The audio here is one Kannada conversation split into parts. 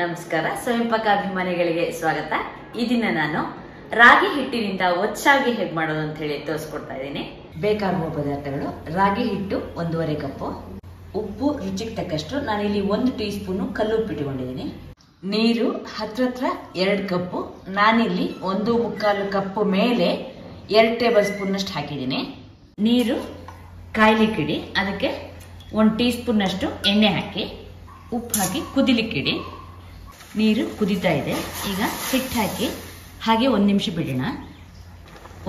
ನಮಸ್ಕಾರ. ಸ್ವಯಂಪಾಕಾಭಿಮಾನಿಗಳಿಗೆ ಸ್ವಾಗತ. ಈ ದಿನ ನಾನು ರಾಗಿ ಹಿಟ್ಟಿನಿಂದ ಒಚ್ಚಾಗಿ ಹೇಗೆ ಮಾಡೋದು ಅಂತ ಹೇಳಿ ತೋರಿಸ್ಕೊಡ್ತಾ ಇದ್ದೀನಿ. ಬೇಕಾಗುವ ಪದಾರ್ಥಗಳು: ರಾಗಿ ಹಿಟ್ಟು 1.5 ಕಪ್ಪು, ಉಪ್ಪು ರುಚಿಗೆ ತಕ್ಕಷ್ಟು, ನಾನಿಲ್ಲಿ 1 ಟೀ ಸ್ಪೂನು ಕಲ್ಲುಪ್ಪು ಇಟ್ಕೊಂಡಿದ್ದೀನಿ, ನೀರು ಹತ್ರ 2 ಕಪ್ಪು, ನಾನಿಲ್ಲಿ 1.25 ಕಪ್ಪು ಮೇಲೆ 2 ಟೇಬಲ್ ಸ್ಪೂನ್ ಅಷ್ಟು ಹಾಕಿದ್ದೀನಿ. ನೀರು ಕಾಯ್ಲಿಕ್ಕಿಡಿ, ಅದಕ್ಕೆ 1 ಟೀ ಸ್ಪೂನ್ ಅಷ್ಟು ಎಣ್ಣೆ ಹಾಕಿ ಉಪ್ಪು ಹಾಕಿ ಕುದಿಲಿಕ್ಕಿಡಿ. ನೀರು ಕುದೀತಾ ಇದೆ. ಈಗ ಹಿಟ್ಟು ಹಾಕಿ ಹಾಗೆ 1 ನಿಮಿಷ ಬಿಡೋಣ.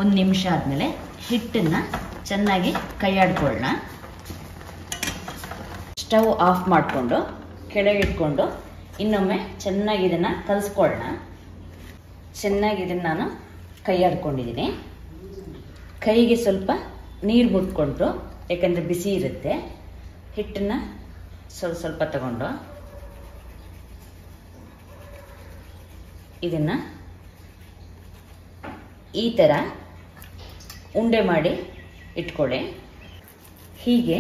1 ನಿಮಿಷ ಆದಮೇಲೆ ಹಿಟ್ಟನ್ನು ಚೆನ್ನಾಗಿ ಕೈಯಾಡ್ಕೊಳ್ಳೋಣ. ಸ್ಟವ್ ಆಫ್ ಮಾಡಿಕೊಂಡು ಕೆಳಗಿಟ್ಕೊಂಡು ಇನ್ನೊಮ್ಮೆ ಚೆನ್ನಾಗಿ ಇದನ್ನು ಕಲಿಸ್ಕೊಳ್ಳೋಣ. ಚೆನ್ನಾಗಿ ಇದನ್ನು ನಾನು ಕೈಯಾಡ್ಕೊಂಡಿದ್ದೀನಿ. ಕೈಗೆ ಸ್ವಲ್ಪ ನೀರು ಮುಟ್ಕೊಂಡು, ಯಾಕಂದರೆ ಬಿಸಿ ಇರುತ್ತೆ. ಹಿಟ್ಟನ್ನು ಸ್ವಲ್ಪ ತಗೊಂಡು ಇದನ್ನು ಈ ಥರ ಉಂಡೆ ಮಾಡಿ ಇಟ್ಕೊಳ್ಳಿ. ಹೀಗೆ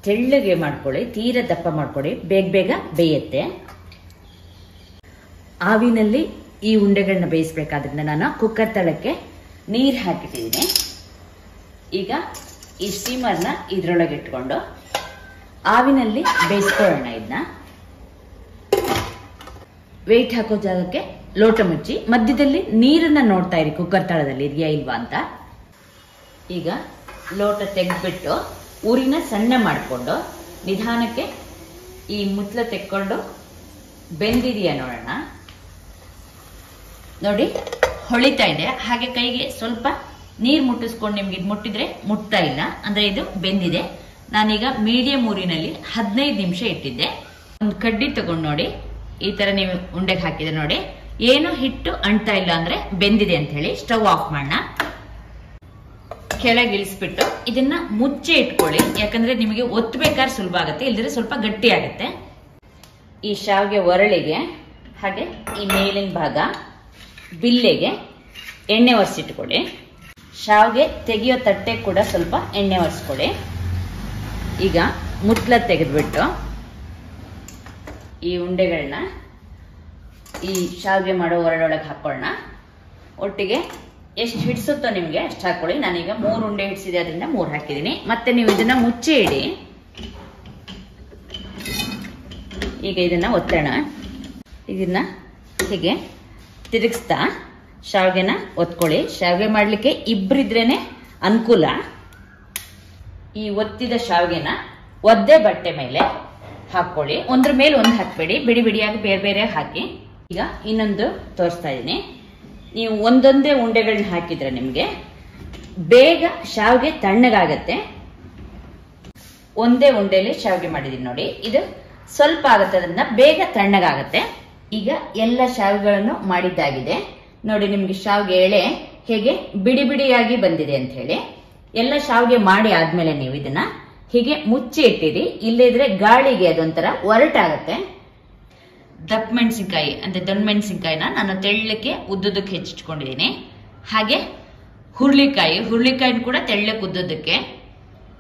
ತೆಳ್ಳಗೆ ಮಾಡ್ಕೊಳ್ಳಿ, ತೀರ ದಪ್ಪ ಮಾಡ್ಕೊಳ್ಳಿ, ಬೇಗ ಬೇಯುತ್ತೆ. ಆವಿನಲ್ಲಿ ಈ ಉಂಡೆಗಳನ್ನ ಬೇಯಿಸ್ಬೇಕಾದ್ರಿಂದ ನಾನು ಕುಕ್ಕರ್ ತಳಕ್ಕೆ ನೀರು ಹಾಕಿಟ್ಟಿದ್ದೀನಿ. ಈಗ ಈ ಸ್ಟೀಮರ್ನ ಇದರೊಳಗೆ ಇಟ್ಕೊಂಡು ಆವಿನಲ್ಲಿ ಬೇಯಿಸ್ಕೊಳ್ಳೋಣ. ಇದನ್ನ ವೆಯ್ಟ್ ಹಾಕೋ ಜಾಗಕ್ಕೆ ಲೋಟ ಮುಚ್ಚಿ ಮಧ್ಯದಲ್ಲಿ ನೀರನ್ನ ನೋಡ್ತಾ ಇರಿ, ಕುಕ್ಕರ್ ತಳದಲ್ಲಿ ಇದೆಯಾ ಇಲ್ವಾ ಅಂತ. ಈಗ ಲೋಟ ತೆಗೆದ್ಬಿಟ್ಟು ಉರಿನ ಸಣ್ಣ ಮಾಡಿಕೊಂಡು ನಿಧಾನಕ್ಕೆ ಈ ಮುಚ್ಚಳ ತೆಕ್ಕೊಂಡು ಬೆಂದಿದೆಯಾ ನೋಡೋಣ. ನೋಡಿ, ಹೊಳಿತಾ ಇದೆ. ಹಾಗೆ ಕೈಗೆ ಸ್ವಲ್ಪ ನೀರು ಮುಟ್ಟಿಸ್ಕೊಂಡು ನಿಮ್ಗೆ ಇದು ಮುಟ್ಟಿದ್ರೆ ಮುಟ್ತಾ ಇಲ್ಲ ಅಂದ್ರೆ ಇದು ಬೆಂದಿದೆ. ನಾನೀಗ ಮೀಡಿಯಂ ಊರಿನಲ್ಲಿ 15 ನಿಮಿಷ ಇಟ್ಟಿದ್ದೆ. ಒಂದು ಕಡ್ಡಿ ತಗೊಂಡು ನೋಡಿ, ಈ ತರ ನೀವು ಉಂಡೆಗೆ ಹಾಕಿದ್ರೆ ನೋಡಿ ಏನು ಹಿಟ್ಟು ಅಂಟ್ತಾ ಇಲ್ಲ ಅಂದ್ರೆ ಬೆಂದಿದೆ ಅಂತ ಹೇಳಿ. ಸ್ಟವ್ ಆಫ್ ಮಾಡೋಣ. ಕೆಳಗೆ ಇಳಿಸ್ಬಿಟ್ಟು ಇದನ್ನ ಮುಚ್ಚೆ ಇಟ್ಕೊಳ್ಳಿ, ಯಾಕಂದ್ರೆ ನಿಮಗೆ ಒತ್ತಬೇಕಾದ್ರೆ ಸುಲಭ ಆಗುತ್ತೆ, ಇಲ್ಲದ್ರೆ ಸ್ವಲ್ಪ ಗಟ್ಟಿ ಆಗುತ್ತೆ. ಈ ಶಾವಿಗೆ ಒರಳಿಗೆ ಹಾಗೆ ಈ ಮೇಲಿನ ಭಾಗ ಬಿಲ್ಲೆಗೆ ಎಣ್ಣೆ ಒರೆಸಿಟ್ಕೊಳ್ಳಿ. ಶಾವಿಗೆ ತೆಗೆಯೋ ತಟ್ಟೆ ಕೂಡ ಸ್ವಲ್ಪ ಎಣ್ಣೆ ಒರೆಸ್ಕೊಳ್ಳಿ. ಈಗ ಮುಚ್ಚಳ ತೆಗೆದ್ಬಿಟ್ಟು ಈ ಉಂಡೆಗಳನ್ನ ಈ ಶಾವಿಗೆ ಮಾಡೋ ಒರಳೊಳಗೆ ಹಾಕೊಳ್ಳೋಣ. ಒಟ್ಟಿಗೆ ಎಷ್ಟು ಹಿಡಿಸುತ್ತೋ ನಿಮಗೆ ಅಷ್ಟು ಹಾಕೊಳ್ಳಿ. ನಾನೀಗ 3 ಉಂಡೆ ಹಿಡಿಸಿದೆ, ಅದರಿಂದ 3 ಹಾಕಿದ್ದೀನಿ. ಮತ್ತೆ ನೀವು ಇದನ್ನ ಮುಚ್ಚಿ ಇಡಿ. ಈಗ ಇದನ್ನ ಒತ್ತೋಣ. ಇದನ್ನ ಹೀಗೆ ತಿರುಗಿಸ್ತಾ ಶಾವಿಗೆನ ಒತ್ಕೊಳ್ಳಿ. ಶಾವಿಗೆ ಮಾಡ್ಲಿಕ್ಕೆ ಇಬ್ಬರಿದ್ರೇನೆ ಅನುಕೂಲ. ಈ ಒತ್ತಿದ ಶಾವಿಗೆನ ಒದ್ದೆ ಬಟ್ಟೆ ಮೇಲೆ ಹಾಕೊಳ್ಳಿ. ಒಂದ್ರ ಮೇಲೆ ಒಂದು ಹಾಕಬೇಡಿ, ಬಿಡಿಯಾಗಿ ಬೇರೆ ಹಾಕಿ. ಈಗ ಇನ್ನೊಂದು ತೋರಿಸ್ತಾ ಇದ್ದೀನಿ. ನೀವು ಒಂದೊಂದೇ ಉಂಡೆಗಳನ್ನ ಹಾಕಿದ್ರೆ ನಿಮಗೆ ಬೇಗ ಶಾವಿಗೆ ತಣ್ಣಗಾಗತ್ತೆ. ಒಂದೇ ಉಂಡೆಯಲ್ಲಿ ಶಾವಿಗೆ ಮಾಡಿದೀನಿ ನೋಡಿ, ಇದು ಸ್ವಲ್ಪ ಆಗುತ್ತೆ, ಅದನ್ನ ಬೇಗ ತಣ್ಣಗಾಗತ್ತೆ. ಈಗ ಎಲ್ಲ ಶಾವಿಗೆಗಳನ್ನು ಮಾಡಿದ್ದಾಗಿದೆ ನೋಡಿ. ನಿಮ್ಗೆ ಶಾವಿಗೆ ಎಳೆ ಹೇಗೆ ಬಿಡಿಯಾಗಿ ಬಂದಿದೆ ಅಂತ ಹೇಳಿ. ಎಲ್ಲ ಶಾವಿಗೆ ಮಾಡಿ ಆದ್ಮೇಲೆ ನೀವು ಇದನ್ನ ಹೀಗೆ ಮುಚ್ಚಿ ಇಟ್ಟಿರಿ, ಇಲ್ಲದಿದ್ರೆ ಗಾಳಿಗೆ ಅದೊಂಥರ ಒರಟಾಗತ್ತೆ. ದಪ್ಪ ಮೆಣಸಿನ್ಕಾಯಿ ಅಂದ್ರೆ ದೊಣ್ಣೆ ಮೆಣಸಿನ್ಕಾಯಿನ ನಾನು ತೆಳ್ಳಕ್ಕೆ ಉದ್ದುದಕ್ಕೆ ಹೆಚ್ಚಿಟ್ಕೊಂಡಿದ್ದೀನಿ. ಹಾಗೆ ಹುರುಳಿಕಾಯಿನ ಕೂಡ ತೆಳ್ಳಕ್ಕೆ ಉದ್ದುದಕ್ಕೆ,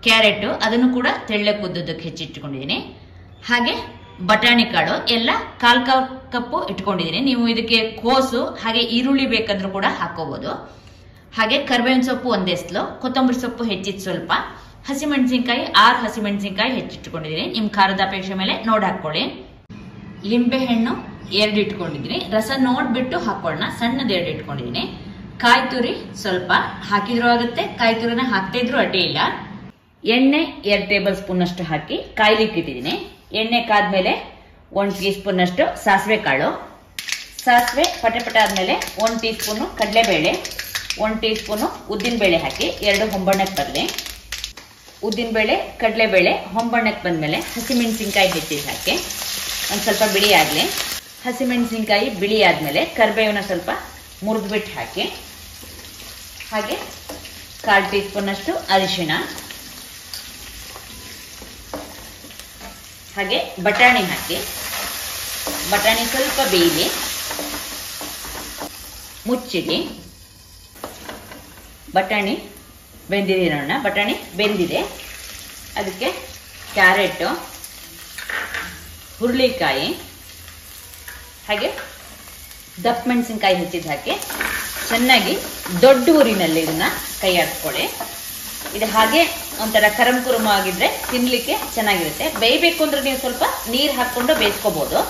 ಕ್ಯಾರೆಟ್ ಅದನ್ನು ಕೂಡ ತೆಳ್ಳಕ್ಕೆ ಉದ್ದುದಕ್ಕೆ ಹೆಚ್ಚಿಟ್ಕೊಂಡಿದ್ದೀನಿ. ಹಾಗೆ ಬಟಾಣಿ ಕಾಳು ಎಲ್ಲ 1/4 ಕಪ್ಪು ಇಟ್ಕೊಂಡಿದ್ದೀನಿ. ನೀವು ಇದಕ್ಕೆ ಕೋಸು ಹಾಗೆ ಈರುಳ್ಳಿ ಬೇಕಂದ್ರೂ ಕೂಡ ಹಾಕೋಬಹುದು. ಹಾಗೆ ಕರಿಬೇವಿನ ಸೊಪ್ಪು 1 ಎಸ್ಲು, ಕೊತ್ತಂಬರಿ ಸೊಪ್ಪು ಹೆಚ್ಚಿಟ್ಟು ಸ್ವಲ್ಪ, ಹಸಿಮೆಣಸಿನ್ಕಾಯಿ 6 ಹಸಿಮೆಣಸಿನ್ಕಾಯಿ ಹೆಚ್ಚಿಟ್ಕೊಂಡಿದ್ದೀನಿ. ನಿಮ್ ಖಾರದ ಅಪೇಕ್ಷೆ ಮೇಲೆ ನೋಡಿ ಹಾಕೊಳ್ಳಿ. ಲಿಂಬೆ ಹಣ್ಣು 2 ಇಟ್ಕೊಂಡಿದ್ದೀನಿ, ರಸ ನೋಡ್ಬಿಟ್ಟು ಹಾಕೊಳ್ಳೋಣ. ಸಣ್ಣದು 2 ಇಟ್ಕೊಂಡಿದ್ದೀನಿ. ಕಾಯಿ ತುರಿ ಸ್ವಲ್ಪ ಹಾಕಿದ್ರು ಆಗುತ್ತೆ, ಕಾಯಿ ತುರಿನ ಹಾಕ್ತಾ ಇದ್ರು ಅಡ್ಡಿ ಇಲ್ಲ. ಎಣ್ಣೆ 2 ಟೇಬಲ್ ಸ್ಪೂನ್ ಅಷ್ಟು ಹಾಕಿ ಕಾಯ್ಲಿಕ್ಕೆ ಇಟ್ಟಿದ್ದೀನಿ. ಎಣ್ಣೆ ಕಾದ್ಮೇಲೆ 1 ಟೀ ಸ್ಪೂನ್ ಅಷ್ಟು ಸಾಸಿವೆ ಕಾಳು, ಸಾಸಿವೆ ಪಟ ಆದ್ಮೇಲೆ 1 ಟೀ ಸ್ಪೂನು ಕಡಲೆಬೇಳೆ, 1 ಟೀ ಸ್ಪೂನು ಉದ್ದಿನಬೇಳೆ ಹಾಕಿ 2 ಹೊಂಬಣ್ಣಕ್ಕೆ ಬರಲಿ. ಉದ್ದಿನಬೇಳೆ ಕಡಲೆಬೇಳೆ ಹೊಂಬಣ್ಣಕ್ಕೆ ಬಂದ್ಮೇಲೆ ಹಸಿಮೆಣಸಿನ್ಕಾಯಿ ಹೆಚ್ಚಿಸಿ ಹಾಕಿ ಒಂದು ಸ್ವಲ್ಪ ಬಿಳಿ ಆಗಲಿ. ಹಸಿಮೆಣಸಿನ್ಕಾಯಿ ಬಿಳಿ ಆದ್ಮೇಲೆ ಕರಿಬೇವಿನ ಸ್ವಲ್ಪ ಮುರಿದ್ಬಿಟ್ಟು ಹಾಕಿ. ಹಾಗೆ 1/4 ಟೀ ಸ್ಪೂನ್ ಅಷ್ಟು ಅರಿಶಿಣ, ಹಾಗೆ ಬಟಾಣಿ ಹಾಕಿ. ಬಟಾಣಿ ಸ್ವಲ್ಪ ಬೇಯಲಿ, ಮುಚ್ಚಿಡಿ. ಬಟಾಣಿ ಬೆಂದಿದೆ ನೋಡೋಣ. ಬಟಾಣಿ ಬೆಂದಿದೆ. ಅದಕ್ಕೆ ಕ್ಯಾರೆಟ್, ಹುರುಳಿಕಾಯಿ, ಹಾಗೆ ದಪ್ಪ ಮೆಣಸಿನ್ಕಾಯಿ ಹೆಚ್ಚಿದ ಹಾಕಿ ಚೆನ್ನಾಗಿ ದೊಡ್ಡ ಊರಿನಲ್ಲಿ ಇದನ್ನ ಕೈ ಆಡಿಸ್ಕೊಳ್ಳಿ. ಇದು ಹಾಗೆ ಒಂಥರ ಕರಂ ಕುರುಮ ಆಗಿದ್ರೆ ತಿನ್ಲಿಕ್ಕೆ ಚೆನ್ನಾಗಿರುತ್ತೆ. ಬೇಯಬೇಕು ಅಂದ್ರೆ ನೀವು ಸ್ವಲ್ಪ ನೀರು ಹಾಕೊಂಡು ಬೇಯಿಸ್ಕೋಬಹುದು.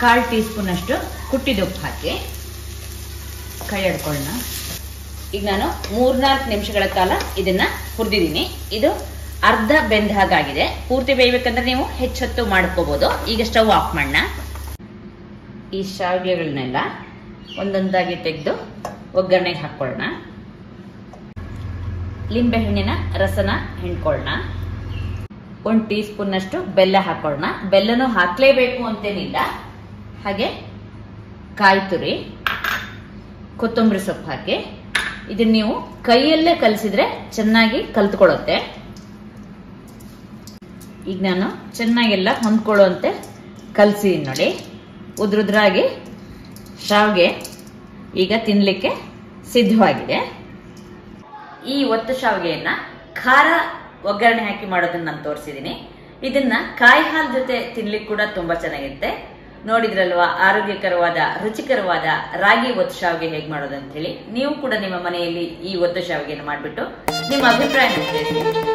1/4 ಟೀ ಸ್ಪೂನ್ ಅಷ್ಟು ಕುಟ್ಟಿದ ಉಪ್ಪು ಹಾಕಿ ಕೈ ಆಡ್ಕೊಳ್ಳೋಣ. ಈಗ ನಾನು 3-4 ನಿಮಿಷಗಳ ಕಾಲ ಇದನ್ನ ಹುರಿದಿದ್ದೀನಿ. ಇದು ಅರ್ಧ ಬೆಂದ ಹಾಗಾಗಿದೆ. ಪೂರ್ತಿ ಬೇಯಬೇಕಂದ್ರೆ ನೀವು ಹೆಚ್ಚೊತ್ತು ಮಾಡ್ಕೋಬಹುದು. ಈಗ ಸ್ಟವ್ ಆಫ್ ಮಾಡೋಣ. ಈ ಶಾವಿಗೆಗಳನ್ನೆಲ್ಲ ಒಂದೊಂದಾಗಿ ತೆಗೆದು ಒಗ್ಗರಣೆಗೆ ಹಾಕೊಳ್ಳೋಣ. ಲಿಂಬೆ ಹಣ್ಣಿನ ರಸನ ಹಿಂಡ್ಕೊಳ್ಳೋಣ. 1 ಟೀ ಸ್ಪೂನ್ ಅಷ್ಟು ಬೆಲ್ಲ ಹಾಕೊಳ್ಳೋಣ. ಬೆಲ್ಲನೂ ಹಾಕ್ಲೇಬೇಕು ಅಂತೇನಿಲ್ಲ. ಹಾಗೆ ಕಾಯಿ ತುರಿ, ಕೊತ್ತಂಬರಿ ಸೊಪ್ಪು ಹಾಕಿ ಇದನ್ನ ನೀವು ಕೈಯಲ್ಲೇ ಕಲಸಿದ್ರೆ ಚೆನ್ನಾಗಿ ಕಲ್ತ್ಕೊಳ್ಳುತ್ತೆ. ಈಗ ನಾನು ಚೆನ್ನಾಗೆಲ್ಲ ಹೊಂದ್ಕೊಳ್ಳುವಂತೆ ಕಲಸಿದೀನಿ ನೋಡಿ. ಉದ್ರುದ್ರಾಗಿ ಶಾವಿಗೆ ಈಗ ತಿನ್ಲಿಕ್ಕೆ ಸಿದ್ಧವಾಗಿದೆ. ಈ ಒತ್ತು ಶಾವಿಗೆಯನ್ನ ಖಾರ ಒಗ್ಗರಣೆ ಹಾಕಿ ಮಾಡೋದನ್ನ ನಾನು ತೋರಿಸಿದ್ದೀನಿ. ಇದನ್ನ ಕಾಯಿ ಹಾಲು ಜೊತೆ ತಿನ್ಲಿಕ್ಕೆ ಕೂಡ ತುಂಬಾ ಚೆನ್ನಾಗಿರುತ್ತೆ. ನೋಡಿದ್ರಲ್ವಾ ಆರೋಗ್ಯಕರವಾದ ರುಚಿಕರವಾದ ರಾಗಿ ಒತ್ತು ಶಾವಿಗೆ ಹೇಗೆ ಮಾಡೋದು ಅಂತ ಹೇಳಿ. ನೀವು ಕೂಡ ನಿಮ್ಮ ಮನೆಯಲ್ಲಿ ಈ ಒತ್ತು ಶಾವಿಗೆಯನ್ನು ಮಾಡಿಬಿಟ್ಟು ನಿಮ್ಮ ಅಭಿಪ್ರಾಯ ತಿಳಿಸಿ.